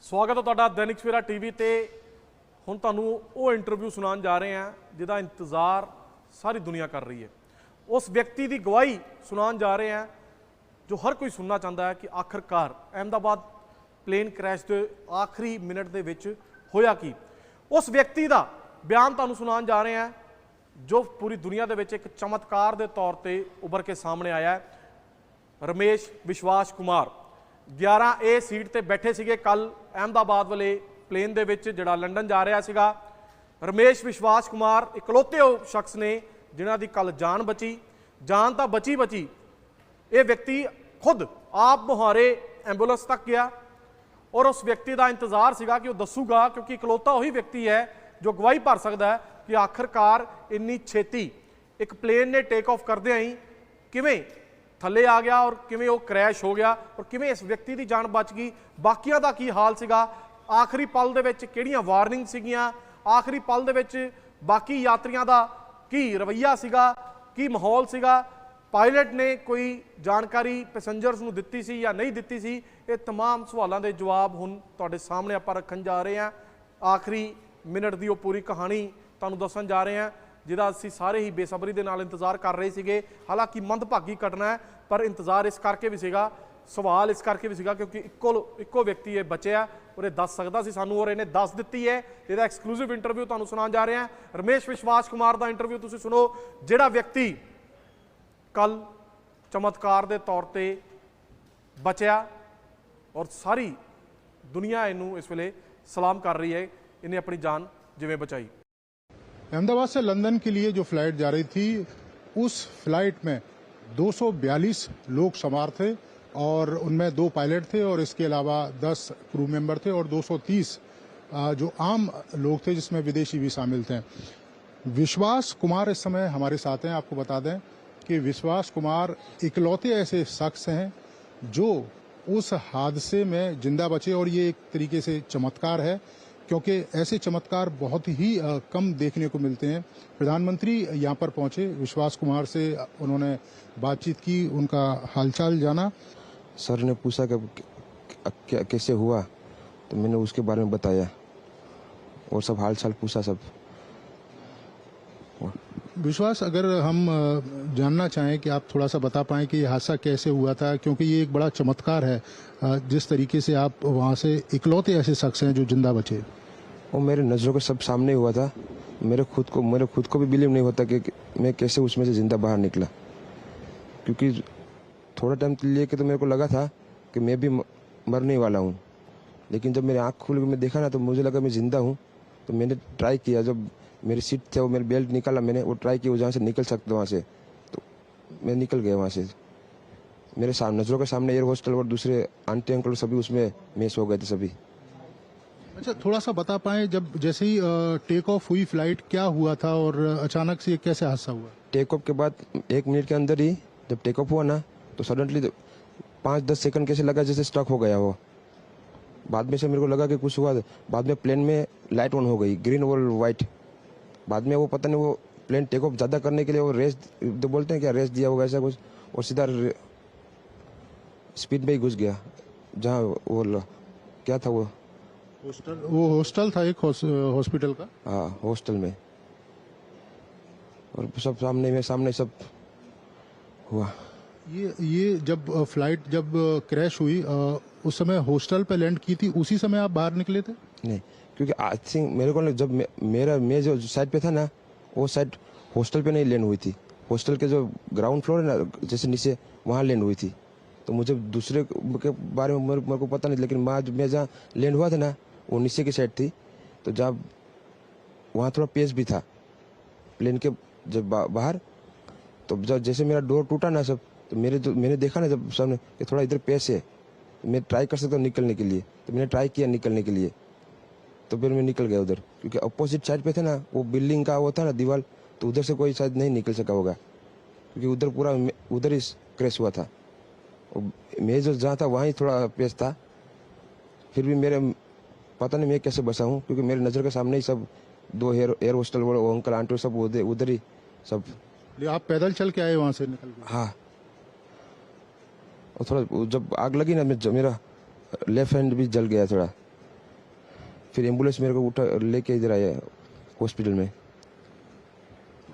स्वागत है तुहाडा दैनिक सवेरा टीवी ते। हुण तुहानूं वो इंटरव्यू सुनाउण जा रहे हैं जिहदा इंतज़ार सारी दुनिया कर रही है। उस व्यक्ति की गवाही सुनाउण जा रहे हैं जो हर कोई सुनना चाहता है कि आखिरकार अहमदाबाद प्लेन क्रैश के आखिरी मिनट के विच होया की। उस व्यक्ति का बयान तुहानूं सुनाउण जा रहे हैं जो पूरी दुनिया के विच एक चमत्कार के तौर पर उभर के सामने आया है। रमेश विश्वास कुमार 11A सीट ते बैठे सीगे कल अहमदाबाद वाले प्लेन दे विच जिहड़ा लंडन जा रहा सीगा। रमेश विश्वास कुमार इकलौते शख्स ने जिन्हां दी कल जान बची। जान तो बची ये व्यक्ति खुद आप मुहारे एंबूलेंस तक गया और उस व्यक्ति का इंतजार सीगा कि वह दसूगा, क्योंकि इकलौता वही व्यक्ति है जो गवाही भर सकता है कि आखिरकार इन्नी छेती एक प्लेन ने टेक ऑफ करदे ही किवें थले आ गया और किवें वो क्रैश हो गया और किवें इस व्यक्ति की जान बच गई। बाकियां दा की हाल सीगा, आखिरी पल दे विच किहड़ियां वार्निंग सीगियां, आखिरी पल दे विच बाकी यात्रियों का की रवैया सीगा, की माहौल सीगा, पायलट ने कोई जानकारी पैसेंजर्स नूं दित्ती सी या नहीं दित्ती सी, ये तमाम सवालों के जवाब हुण तुहाडे सामने आपां रखण जा रहे हैं। आखिरी मिनट की वो पूरी कहानी तुहानूं दस्सण जा रहे हैं जिहदा असीं सारे ही बेसबरी दे नाल इंतजार कर रहे सीगे। हालांकि मंदभागी घटना है पर इंतजार इस करके भी सीगा, सवाल इस करके भी सीगा क्योंकि इक्को व्यक्ति ये बचिया और ये दस सकता सी सानूं और इन्हें दस दित्ती है। इसदा एक्सक्लूसिव इंटरव्यू तुहानूं सुनाउण जा रहे हैं। रमेश विश्वास कुमार का इंटरव्यू तुसीं सुनो, जिहड़ा व्यक्ति कल चमत्कार के तौर पर बचिया और सारी दुनिया इनू इस वेले सलाम कर रही है, इन्हें अपनी जान जिवें बचाई। अहमदाबाद से लंदन के लिए जो फ्लाइट जा रही थी उस फ्लाइट में 242 लोग सवार थे और उनमें 2 पायलट थे और इसके अलावा 10 क्रू मेंबर थे और 230 जो आम लोग थे जिसमें विदेशी भी शामिल थे। विश्वास कुमार इस समय हमारे साथ हैं। आपको बता दें कि विश्वास कुमार इकलौते ऐसे शख्स हैं जो उस हादसे में जिंदा बचे और ये एक तरीके से चमत्कार है क्योंकि ऐसे चमत्कार बहुत ही कम देखने को मिलते हैं। प्रधानमंत्री यहाँ पर पहुंचे, विश्वास कुमार से उन्होंने बातचीत की, उनका हालचाल जाना। सर ने पूछा कि कैसे हुआ, तो मैंने उसके बारे में बताया और सब हालचाल पूछा सब। विश्वास, अगर हम जानना चाहें कि आप थोड़ा सा बता पाएं कि ये हादसा कैसे हुआ था, क्योंकि ये एक बड़ा चमत्कार है जिस तरीके से आप वहाँ से इकलौते ऐसे शख्स हैं जो जिंदा बचे। वो मेरे नज़रों के सब सामने हुआ था। मेरे खुद को भी बिलीव नहीं होता कि मैं कैसे उसमें से जिंदा बाहर निकला, क्योंकि थोड़ा टाइम लिए कि तो मेरे को लगा था कि मैं भी मरने वाला हूँ, लेकिन जब मेरी आँख खुल के मैं देखा ना तो मुझे लगा मैं जिंदा हूँ। तो मैंने ट्राई किया, जब मेरी सीट थे वो मेरी बेल्ट निकाला, मैंने वो ट्राई किया जहाँ से निकल सकता वहाँ से, तो मैं निकल गया वहाँ से। मेरे नज़रों के सामने एयर होस्टल और दूसरे आंटी अंकल सभी उसमें मिस हो गए थे सभी। अच्छा, थोड़ा सा बता पाएं जब जैसे ही टेक ऑफ हुई फ्लाइट क्या हुआ था और अचानक से कैसे हादसा हुआ? टेक ऑफ के बाद 1 मिनट के अंदर ही जब टेक ऑफ हुआ ना तो सडनली 5-10 सेकंड कैसे लगा जैसे स्टक हो गया वो। बाद में से मेरे को लगा कि कुछ हुआ। बाद में प्लेन में लाइट ऑन हो गई, ग्रीन और वाइट। बाद में वो पता नहीं वो प्लेन टेक ऑफ ज़्यादा करने के लिए वो रेस तो बोलते हैं क्या, रेस दिया होगा ऐसा कुछ, और सीधा स्पीड में ही घुस गया जहाँ वो क्या था वो हॉस्टल था, एक हॉस्पिटल का। हाँ, हॉस्टल में, और सब सामने सब हुआ। ये जब फ्लाइट जब क्रैश हुई उस समय हॉस्टल पे लैंड की थी, उसी समय आप बाहर निकले थे? नहीं, क्योंकि आई थिंक मेरे को जब मैं जो साइड पे था ना वो साइड हॉस्टल पे नहीं लैंड हुई थी। हॉस्टल के जो ग्राउंड फ्लोर है ना जैसे नीचे, वहाँ लैंड हुई थी। तो मुझे दूसरे के बारे में मेरे को पता नहीं, लेकिन मैं जहाँ लैंड हुआ था ना वो नीचे की साइड थी। तो जब वहाँ थोड़ा पेस भी था प्लेन के जब बाहर, तो जब जैसे मेरा डोर टूटा ना सब, तो मैंने देखा ना जब सामने कि थोड़ा इधर पेस है, मैं ट्राई कर सकता हूँ निकलने के लिए। तो मैंने ट्राई किया निकलने के लिए, तो फिर मैं निकल गया उधर, क्योंकि अपोजिट साइड पे थे ना वो बिल्डिंग का वो था ना दीवार, तो उधर से कोई शायद नहीं निकल सका होगा, क्योंकि उधर पूरा उधर ही क्रैश हुआ था। मैं जो जहाँ था वहाँ थोड़ा पेस था। फिर भी मेरे पता नहीं मैं कैसे बचा हूँ, क्योंकि मेरे नज़र के सामने ही सब 2 एयर होस्टल वो अंकल आंटी सब उधर ही सब। आप पैदल चल के आए वहाँ से निकल के? हाँ, और थोड़ा जब आग लगी ना मेरा लेफ्ट हैंड भी जल गया थोड़ा, फिर एम्बुलेंस मेरे को उठा लेके इधर आया हॉस्पिटल में।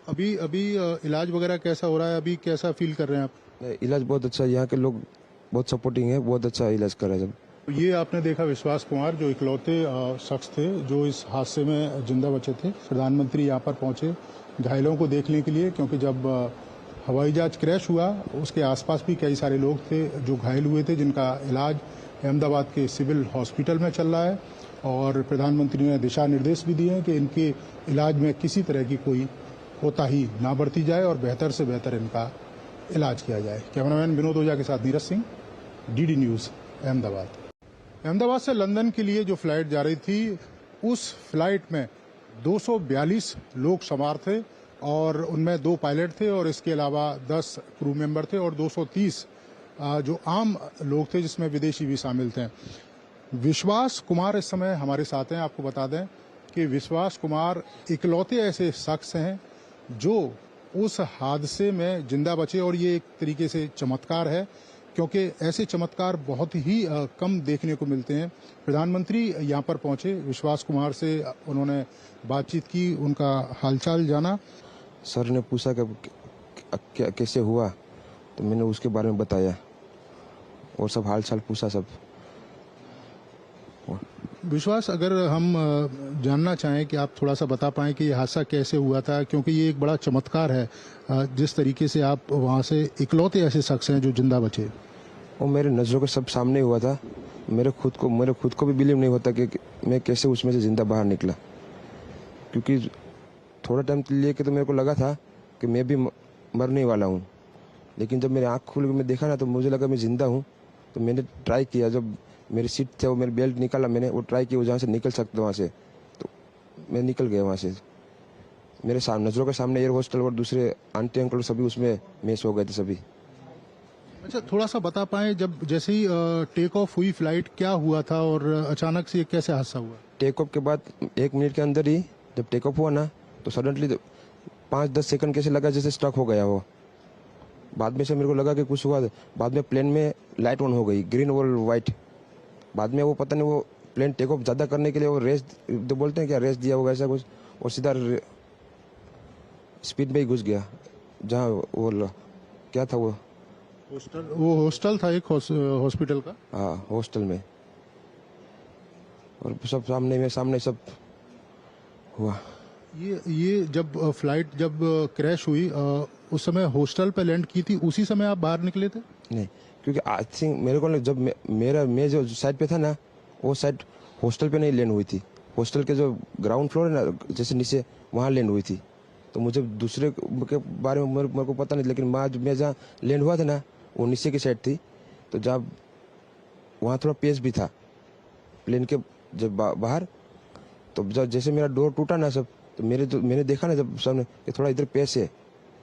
अभी अभी इलाज वगैरह कैसा हो रहा है, अभी कैसा फील कर रहे हैं आप? इलाज बहुत अच्छा है, यहाँ के लोग बहुत सपोर्टिंग है, बहुत अच्छा इलाज कर रहे हैं सब। ये आपने देखा विश्वास कुमार, जो इकलौते शख्स थे जो इस हादसे में जिंदा बचे थे। प्रधानमंत्री यहाँ पर पहुंचे घायलों को देखने के लिए, क्योंकि जब हवाई जहाज क्रैश हुआ उसके आसपास भी कई सारे लोग थे जो घायल हुए थे, जिनका इलाज अहमदाबाद के सिविल हॉस्पिटल में चल रहा है। और प्रधानमंत्री ने दिशा निर्देश भी दिए हैं कि इनके इलाज में किसी तरह की कोई कोताही ना बरती जाए और बेहतर से बेहतर इनका इलाज किया जाए। कैमरामैन विनोद ओझा के साथ नीरज सिंह, डीडी न्यूज, अहमदाबाद। अहमदाबाद से लंदन के लिए जो फ्लाइट जा रही थी, उस फ्लाइट में 242 लोग सवार थे और उनमें 2 पायलट थे और इसके अलावा 10 क्रू मेंबर थे और 230 जो आम लोग थे, जिसमें विदेशी भी शामिल थे। विश्वास कुमार इस समय हमारे साथ हैं। आपको बता दें कि विश्वास कुमार इकलौते ऐसे शख्स हैं जो उस हादसे में जिंदा बचे, और ये एक तरीके से चमत्कार है, क्योंकि ऐसे चमत्कार बहुत ही कम देखने को मिलते हैं। प्रधानमंत्री यहाँ पर पहुंचे, विश्वास कुमार से उन्होंने बातचीत की, उनका हालचाल जाना। सर ने पूछा कि कैसे हुआ, तो मैंने उसके बारे में बताया और सब हाल चाल पूछा सब। विश्वास, अगर हम जानना चाहें कि आप थोड़ा सा बता पाएं कि ये हादसा कैसे हुआ था, क्योंकि ये एक बड़ा चमत्कार है जिस तरीके से आप वहाँ से इकलौते ऐसे शख्स हैं जो जिंदा बचे। वो मेरे नज़रों के सब सामने हुआ था। मेरे खुद को भी बिलीव नहीं होता कि मैं कैसे उसमें से जिंदा बाहर निकला, क्योंकि थोड़ा टाइम लिए के तो मेरे को लगा था कि मैं भी मरने वाला हूँ, लेकिन जब मेरी आँख खुल के मैं देखा ना तो मुझे लगा मैं जिंदा हूँ। तो मैंने ट्राई किया, जब मेरी सीट थे वो मेरी बेल्ट निकाला, मैंने वो ट्राई किया जहाँ से निकल सकते वहाँ से, तो मैं निकल गया वहाँ से। मेरे नज़रों के सामने एयर होस्टल और दूसरे आंटी अंकल सभी उसमें मिस हो गए थे सभी। अच्छा, थोड़ा सा बता पाएं, जब जैसे ही टेक ऑफ हुई फ्लाइट, क्या हुआ था और अचानक से कैसे हादसा हुआ? टेक ऑफ के बाद 1 मिनट के अंदर ही जब टेक ऑफ हुआ ना, तो सडनली 5-10 सेकंड कैसे लगा जैसे स्टक हो गया वो। बाद में से मेरे को लगा कि कुछ हुआ। बाद में प्लेन में लाइट ऑन हो गई, ग्रीन और वाइट। बाद में वो पता नहीं, वो प्लेन टेक ऑफ ज़्यादा करने के लिए वो रेस तो बोलते हैं क्या, रेस दिया होगा ऐसा कुछ, और सीधा स्पीड में ही घुस गया जहाँ वो क्या था वो हॉस्टल था, एक हॉस्पिटल का। हाँ, हॉस्टल में। और सब सामने सब हुआ। ये जब फ्लाइट जब क्रैश हुई, उस समय हॉस्टल पे लैंड की थी, उसी समय आप बाहर निकले थे? नहीं, क्योंकि आई थिंक मेरे को जब मैं जो साइड पे था ना, वो साइड हॉस्टल पे नहीं लैंड हुई थी। हॉस्टल के जो ग्राउंड फ्लोर है ना, जैसे नीचे, वहाँ लैंड हुई थी। तो मुझे दूसरे के बारे में मेरे को पता नहीं, लेकिन मैं जहाँ लैंड हुआ था ना, वो नीचे की साइड थी। तो जब वहाँ थोड़ा पेस भी था प्लेन के जब बाहर, तो जब जैसे मेरा डोर टूटा ना सब, तो मैंने देखा ना जब सामने कि थोड़ा इधर पेस है,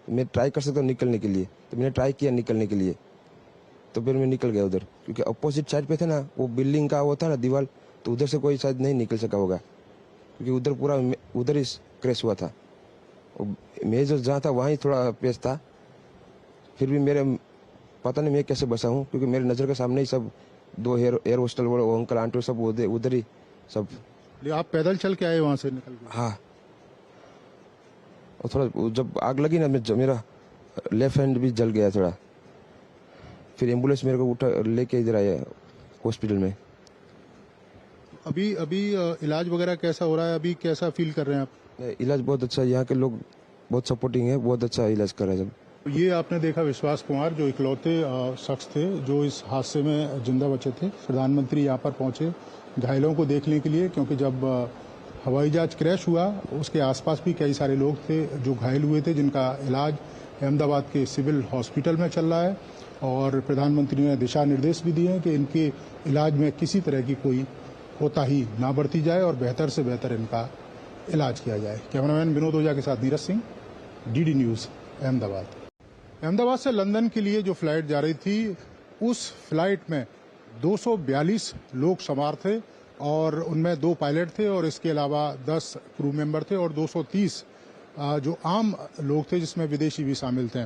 मैं ट्राई कर सकता हूँ निकलने के लिए। तो मैंने ट्राई किया निकलने के लिए, तो फिर मैं निकल गया उधर, क्योंकि अपोजिट साइड पे थे ना, वो बिल्डिंग का वो था ना दीवार, तो उधर से कोई शायद नहीं निकल सका होगा, क्योंकि उधर पूरा उधर ही क्रैश हुआ था। मैं जो जहाँ था वहाँ थोड़ा पेस था। फिर भी मेरे पता नहीं मैं कैसे बचा हूँ, क्योंकि मेरे नज़र के सामने ही सब 2 एयर होस्टल वो अंकल आंटी सब उधर ही सब। आप पैदल चल के आए वहाँ से निकल के? हाँ, और थोड़ा जब आग लगी ना, मेरा लेफ्ट हैंड भी जल गया थोड़ा। फिर एम्बुलेंस मेरे को उठा लेके इधर आया हॉस्पिटल में। अभी अभी इलाज वगैरह कैसा हो रहा है, अभी कैसा फील कर रहे हैं आप? इलाज बहुत अच्छा है, यहाँ के लोग बहुत सपोर्टिंग है, बहुत अच्छा इलाज कर रहे हैं सब। ये आपने देखा विश्वास कुमार, जो इकलौते शख्स थे जो इस हादसे में जिंदा बचे थे। प्रधानमंत्री यहाँ पर पहुंचे घायलों को देखने के लिए, क्योंकि जब हवाई जहाज क्रैश हुआ उसके आसपास भी कई सारे लोग थे जो घायल हुए थे, जिनका इलाज अहमदाबाद के सिविल हॉस्पिटल में चल रहा है। और प्रधानमंत्री ने दिशा निर्देश भी दिए हैं कि इनके इलाज में किसी तरह की कोई कोताही ना बरती जाए और बेहतर से बेहतर इनका इलाज किया जाए। कैमरामैन विनोद ओझा के साथ नीरज सिंह, डीडी न्यूज, अहमदाबाद। अहमदाबाद से लंदन के लिए जो फ्लाइट जा रही थी, उस फ्लाइट में 242 लोग सवार थे और उनमें 2 पायलट थे और इसके अलावा 10 क्रू मेंबर थे और 230 जो आम लोग थे, जिसमें विदेशी भी शामिल थे।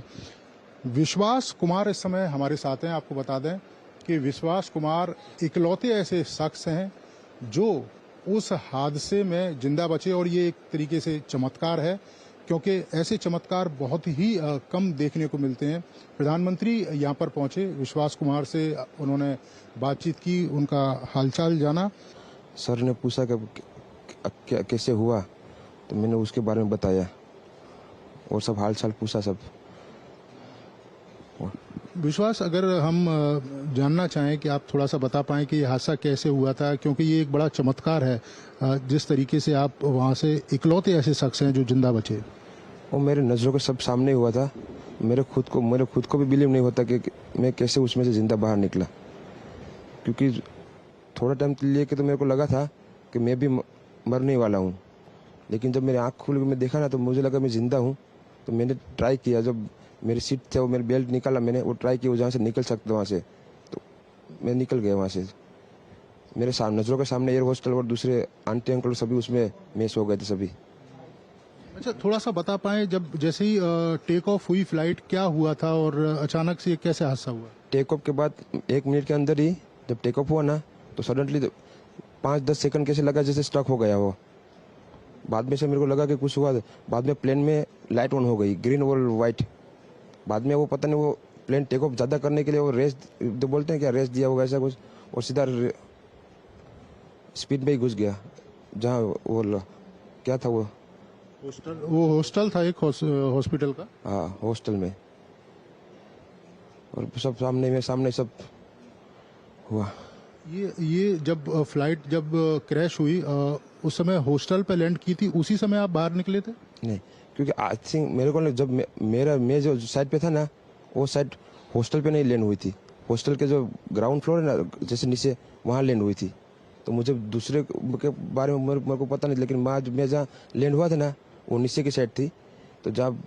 विश्वास कुमार इस समय हमारे साथ हैं। आपको बता दें कि विश्वास कुमार इकलौते ऐसे शख्स हैं जो उस हादसे में जिंदा बचे, और ये एक तरीके से चमत्कार है, क्योंकि ऐसे चमत्कार बहुत ही कम देखने को मिलते हैं। प्रधानमंत्री यहाँ पर पहुंचे, विश्वास कुमार से उन्होंने बातचीत की, उनका हालचाल जाना। सर ने पूछा कि कैसे हुआ, तो मैंने उसके बारे में बताया और सब हाल चाल पूछा सब। विश्वास, अगर हम जानना चाहें कि आप थोड़ा सा बता पाएं कि ये हादसा कैसे हुआ था, क्योंकि ये एक बड़ा चमत्कार है जिस तरीके से आप वहाँ से इकलौते ऐसे शख्स हैं जो जिंदा बचे। वो मेरे नज़रों के सब सामने हुआ था। मेरे खुद को भी बिलीव नहीं होता कि मैं कैसे उसमें से जिंदा बाहर निकला, क्योंकि थोड़ा टाइम लिए कि तो मेरे को लगा था कि मैं भी मरने वाला हूँ, लेकिन जब मेरी आँख खुल के मैं देखा ना तो मुझे लगा मैं जिंदा हूँ। तो मैंने ट्राई किया, जब मेरी सीट थे वो मेरी बेल्ट निकाला, मैंने वो ट्राई किया जहाँ से निकल सकता वहाँ से, तो मैं निकल गया वहाँ से। मेरे नज़रों के सामने एयर होस्टल और दूसरे आंटी अंकल सभी उसमें मैच हो गए थे सभी। अच्छा, थोड़ा सा बता पाएं, जब जैसे ही टेक ऑफ हुई फ्लाइट, क्या हुआ था और अचानक से कैसे हादसा हुआ? टेक ऑफ के बाद 1 मिनट के अंदर ही जब टेक ऑफ हुआ ना, तो सडनली 5-10 सेकंड कैसे लगा जैसे स्टक हो गया वो। बाद में से मेरे को लगा कि कुछ हुआ। बाद में प्लेन में लाइट ऑन हो गई, ग्रीन और वाइट। बाद में वो पता नहीं, वो प्लेन टेक ऑफ ज़्यादा करने के लिए वो रेस तो बोलते हैं क्या, रेस दिया होगा ऐसा कुछ, और सीधा स्पीड में ही घुस गया जहाँ वो क्या था वो हॉस्टल था, एक हॉस्पिटल का। हाँ, हॉस्टल में, और सब सामने सब हुआ। ये जब फ्लाइट जब क्रैश हुई, उस समय हॉस्टल पे लैंड की थी, उसी समय आप बाहर निकले थे? नहीं, क्योंकि आई थिंक मेरे को जब मैं जो साइड पे था ना, वो साइड हॉस्टल पे नहीं लैंड हुई थी। हॉस्टल के जो ग्राउंड फ्लोर है ना, जैसे नीचे, वहाँ लैंड हुई थी। तो मुझे दूसरे के बारे में मेरे को पता नहीं, लेकिन मैं जहाँ लैंड हुआ था ना, वो नीचे की साइड थी। तो जब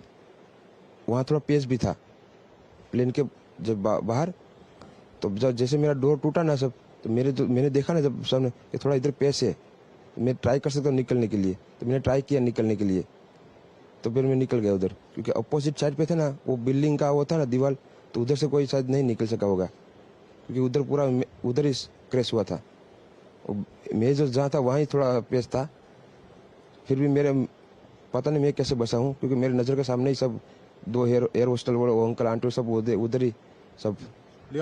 वहाँ थोड़ा पेस भी था प्लेन के जब बाहर, तो जब जैसे मेरा डोर टूटा ना सब, तो मैंने देखा ना जब सामने कि थोड़ा इधर पेस है, मैं ट्राई कर सकता हूँ निकलने के लिए। तो मैंने ट्राई किया निकलने के लिए, तो फिर मैं निकल गया उधर, क्योंकि अपोजिट साइड पे था ना वो बिल्डिंग का वो था ना दीवार, तो उधर से कोई शायद नहीं निकल सका होगा, क्योंकि उधर पूरा उधर ही क्रैश हुआ था। मैं जो जहाँ था वहाँ ही थोड़ा पेस था। फिर भी मेरे पता नहीं मैं कैसे बचा हूँ, क्योंकि मेरे नज़र के सामने ही सब 2 एयर होस्टल वो अंकल आंटी सब उधर ही सब।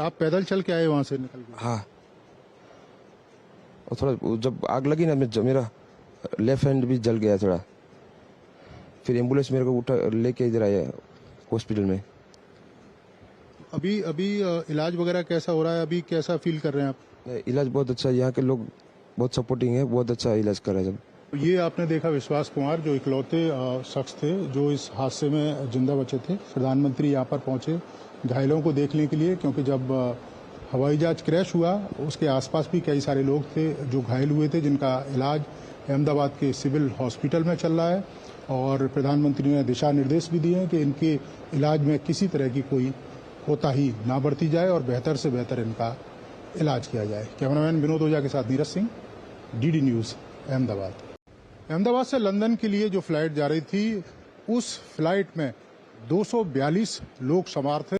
आप पैदल चल के आए वहाँ से निकल के? हाँ, और थोड़ा जब आग लगी ना, मेरा लेफ्ट हैंड भी जल गया थोड़ा। फिर एम्बुलेंस मेरे को उठा लेके इधर आया हॉस्पिटल में। अभी इलाज वगैरह कैसा हो रहा है? अभी कैसा फील कर रहे हैं आप? इलाज बहुत अच्छा है, यहाँ के लोग बहुत सपोर्टिंग है, बहुत अच्छा इलाज कर रहे हैं सब। ये आपने देखा विश्वास कुमार, जो इकलौते शख्स थे जो इस हादसे में जिंदा बचे थे। प्रधानमंत्री यहाँ पर पहुंचे घायलों को देखने के लिए, क्योंकि जब हवाई जहाज क्रैश हुआ उसके आसपास भी कई सारे लोग थे जो घायल हुए थे, जिनका इलाज अहमदाबाद के सिविल हॉस्पिटल में चल रहा है। और प्रधानमंत्री ने दिशा निर्देश भी दिए हैं कि इनके इलाज में किसी तरह की कोई कोताही ना बरती जाए और बेहतर से बेहतर इनका इलाज किया जाए। कैमरामैन विनोद ओझा के साथ नीरज सिंह, डीडी न्यूज़, अहमदाबाद। अहमदाबाद से लंदन के लिए जो फ्लाइट जा रही थी, उस फ्लाइट में 242 लोग सवार थे।